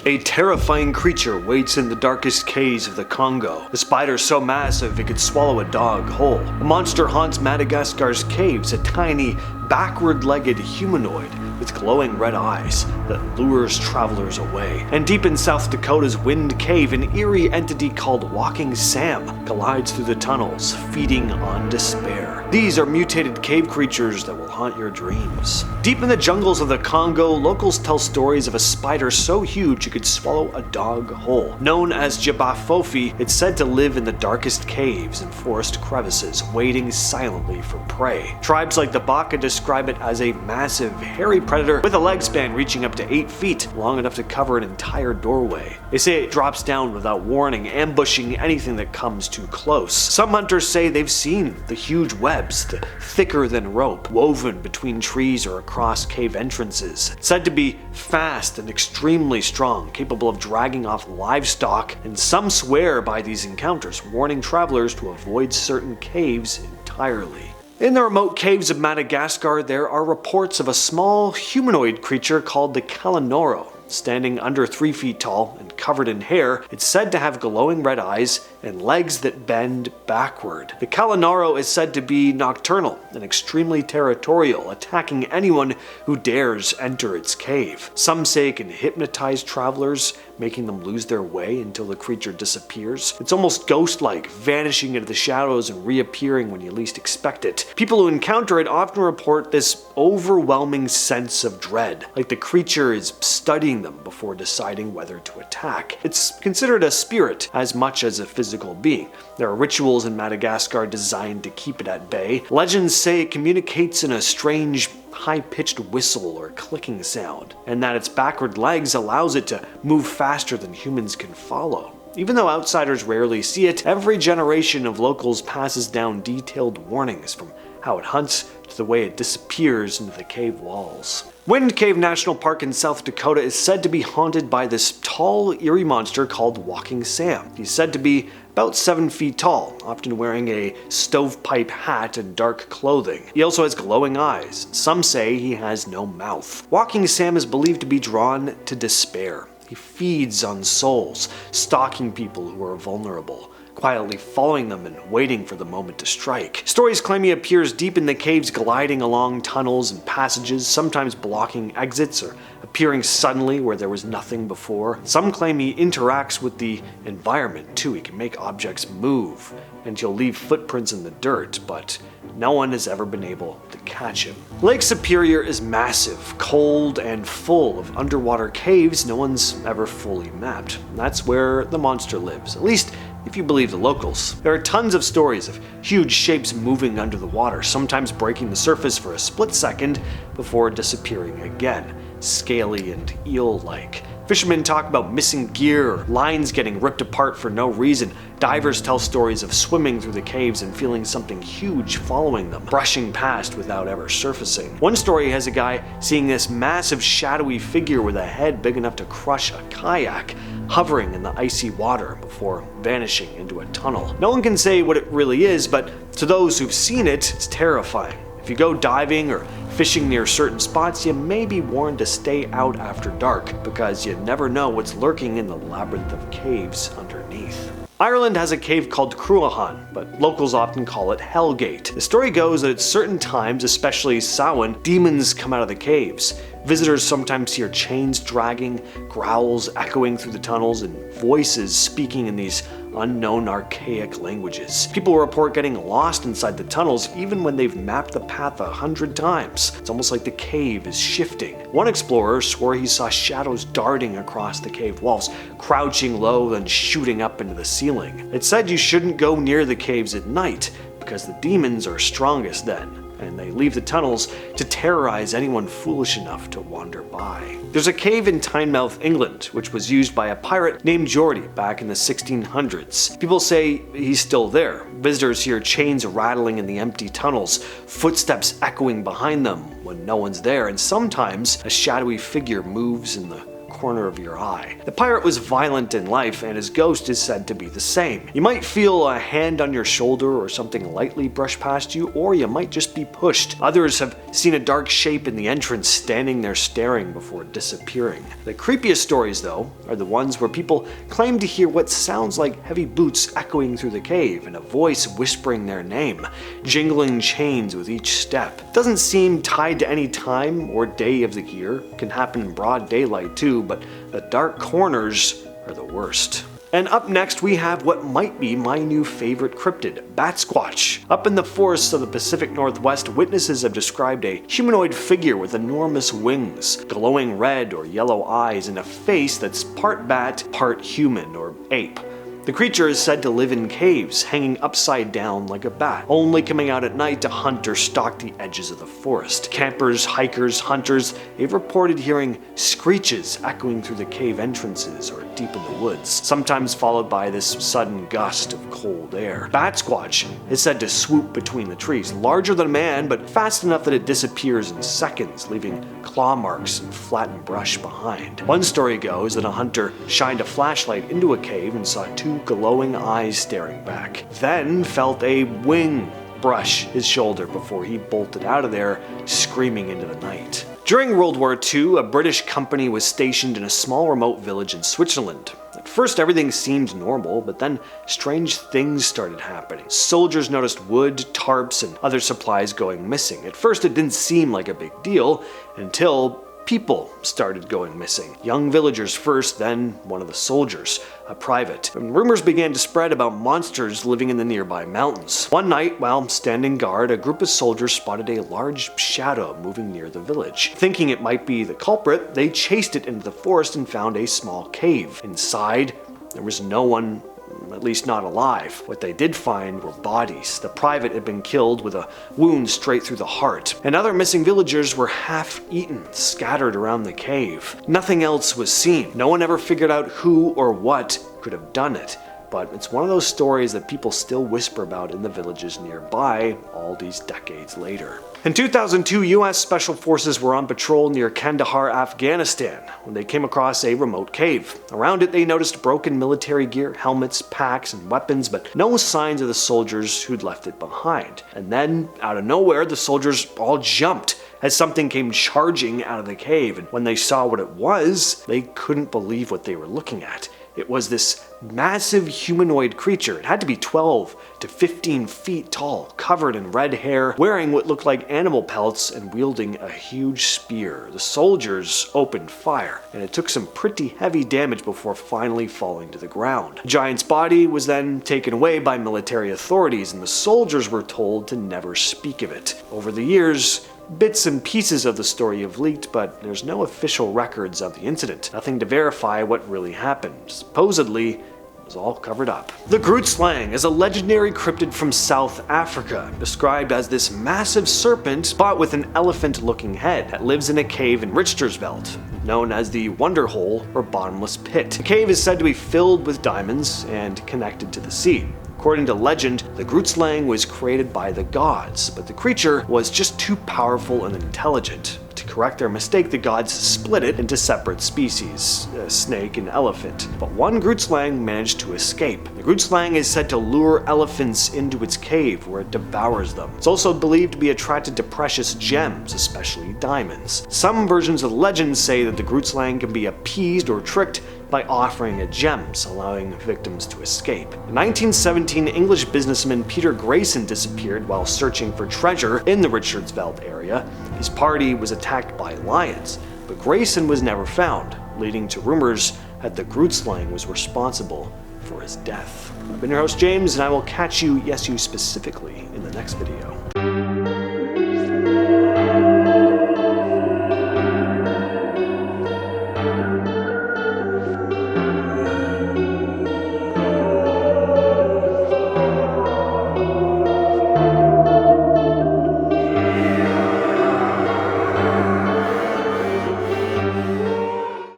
A terrifying creature waits in the darkest caves of the Congo. The spider so massive it could swallow a dog whole. The monster haunts Madagascar's caves, a tiny, backward-legged humanoid with glowing red eyes that lures travelers away. And deep in South Dakota's Wind Cave, an eerie entity called Walking Sam glides through the tunnels, feeding on despair. These are mutated cave creatures that will haunt your dreams. Deep in the jungles of the Congo, locals tell stories of a spider so huge it could swallow a dog whole. Known as Fofi, it's said to live in the darkest caves and forest crevices, waiting silently for prey. Tribes like the Baka describe it as a massive, hairy predator with a leg span reaching up to 8 feet, long enough to cover an entire doorway. They say it drops down without warning, ambushing anything that comes too close. Some hunters say they've seen the huge webs, the thicker than rope, woven between trees or across cave entrances. It's said to be fast and extremely strong, capable of dragging off livestock, and some swear by these encounters, warning travelers to avoid certain caves entirely. In the remote caves of Madagascar, there are reports of a small humanoid creature called the Kalanoro. Standing under 3 feet tall and covered in hair, it's said to have glowing red eyes and legs that bend backward. The Kalanoro is said to be nocturnal and extremely territorial, attacking anyone who dares enter its cave. Some say it can hypnotize travelers, making them lose their way until the creature disappears. It's almost ghost-like, vanishing into the shadows and reappearing when you least expect it. People who encounter it often report this overwhelming sense of dread, like the creature is studying them before deciding whether to attack. It's considered a spirit as much as a physical being. There are rituals in Madagascar designed to keep it at bay. Legends say it communicates in a strange, high-pitched whistle or clicking sound, and that its backward legs allows it to move faster than humans can follow. Even though outsiders rarely see it, every generation of locals passes down detailed warnings, from how it hunts to the way it disappears into the cave walls. Wind Cave National Park in South Dakota is said to be haunted by this tall, eerie monster called Walking Sam. He's said to be about 7 feet tall, often wearing a stovepipe hat and dark clothing. He also has glowing eyes. Some say he has no mouth. Walking Sam is believed to be drawn to despair. He feeds on souls, stalking people who are vulnerable, quietly following them and waiting for the moment to strike. Stories claim he appears deep in the caves, gliding along tunnels and passages, sometimes blocking exits or appearing suddenly where there was nothing before. Some claim he interacts with the environment too. He can make objects move, and he'll leave footprints in the dirt, but no one has ever been able to catch him. Lake Superior is massive, cold, and full of underwater caves no one's ever fully mapped. That's where the monster lives, at least if you believe the locals. There are tons of stories of huge shapes moving under the water, sometimes breaking the surface for a split second before disappearing again, scaly and eel-like. Fishermen talk about missing gear or lines getting ripped apart for no reason. Divers tell stories of swimming through the caves and feeling something huge following them, brushing past without ever surfacing. One story has a guy seeing this massive shadowy figure with a head big enough to crush a kayak, hovering in the icy water before vanishing into a tunnel. No one can say what it really is, but to those who've seen it, it's terrifying. If you go diving or fishing near certain spots, you may be warned to stay out after dark, because you never know what's lurking in the labyrinth of caves underneath. Ireland has a cave called Cruachan, but locals often call it Hellgate. The story goes that at certain times, especially Samhain, demons come out of the caves. Visitors sometimes hear chains dragging, growls echoing through the tunnels, and voices speaking in these unknown archaic languages. People report getting lost inside the tunnels even when they've mapped the path 100 times. It's almost like the cave is shifting. One explorer swore he saw shadows darting across the cave walls, crouching low then shooting up into the ceiling. It said you shouldn't go near the caves at night because the demons are strongest then, and they leave the tunnels to terrorize anyone foolish enough to wander by. There's a cave in Tynemouth, England, which was used by a pirate named Geordie back in the 1600s. People say he's still there. Visitors hear chains rattling in the empty tunnels, footsteps echoing behind them when no one's there, and sometimes a shadowy figure moves in the corner of your eye. The pirate was violent in life, and his ghost is said to be the same. You might feel a hand on your shoulder or something lightly brush past you, or you might just be pushed. Others have seen a dark shape in the entrance standing there staring before disappearing. The creepiest stories, though, are the ones where people claim to hear what sounds like heavy boots echoing through the cave and a voice whispering their name, jingling chains with each step. It doesn't seem tied to any time or day of the year. It can happen in broad daylight too, but the dark corners are the worst. And up next we have what might be my new favorite cryptid, Batsquatch. Up in the forests of the Pacific Northwest, witnesses have described a humanoid figure with enormous wings, glowing red or yellow eyes, and a face that's part bat, part human or ape. The creature is said to live in caves, hanging upside down like a bat, only coming out at night to hunt or stalk the edges of the forest. Campers, hikers, hunters, they've reported hearing screeches echoing through the cave entrances or deep in the woods, sometimes followed by this sudden gust of cold air. Batsquatch is said to swoop between the trees, larger than a man, but fast enough that it disappears in seconds, leaving claw marks and flattened brush behind. One story goes that a hunter shined a flashlight into a cave and saw two glowing eyes staring back, then felt a wing brush his shoulder before he bolted out of there, screaming into the night. During World War II, a British company was stationed in a small remote village in Switzerland. At first everything seemed normal, but then strange things started happening. Soldiers noticed wood, tarps, and other supplies going missing. At first it didn't seem like a big deal, until people started going missing. Young villagers first, then one of the soldiers, a private. And rumors began to spread about monsters living in the nearby mountains. One night, while standing guard, a group of soldiers spotted a large shadow moving near the village. Thinking it might be the culprit, they chased it into the forest and found a small cave. Inside, there was no one, at least not alive. What they did find were bodies. The private had been killed with a wound straight through the heart, and other missing villagers were half-eaten, scattered around the cave. Nothing else was seen. No one ever figured out who or what could have done it, but it's one of those stories that people still whisper about in the villages nearby all these decades later. In 2002, US Special Forces were on patrol near Kandahar, Afghanistan, when they came across a remote cave. Around it, they noticed broken military gear, helmets, packs, and weapons, but no signs of the soldiers who'd left it behind. And then, out of nowhere, the soldiers all jumped as something came charging out of the cave, and when they saw what it was, they couldn't believe what they were looking at. It was this massive humanoid creature. It had to be 12 to 15 feet tall, covered in red hair, wearing what looked like animal pelts and wielding a huge spear. The soldiers opened fire, and it took some pretty heavy damage before finally falling to the ground. The giant's body was then taken away by military authorities, and the soldiers were told to never speak of it. Over the years, bits and pieces of the story have leaked, but there's no official records of the incident. Nothing to verify what really happened. Supposedly, it was all covered up. The Grootslang is a legendary cryptid from South Africa, described as this massive serpent but with an elephant-looking head that lives in a cave in Richtersveld, known as the Wonder Hole or Bottomless Pit. The cave is said to be filled with diamonds and connected to the sea. According to legend, the Grootslang was created by the gods, but the creature was just too powerful and intelligent. To correct their mistake, the gods split it into separate species, snake and elephant. But one Grootslang managed to escape. The Grootslang is said to lure elephants into its cave, where it devours them. It's also believed to be attracted to precious gems, especially diamonds. Some versions of the legend say that the Grootslang can be appeased or tricked by offering it gems, allowing victims to escape. In 1917, English businessman Peter Grayson disappeared while searching for treasure in the Richtersveld area. His party was attacked by lions, but Grayson was never found, leading to rumors that the Grootslang was responsible for his death. I've been your host James, and I will catch you, yes you specifically, in the next video.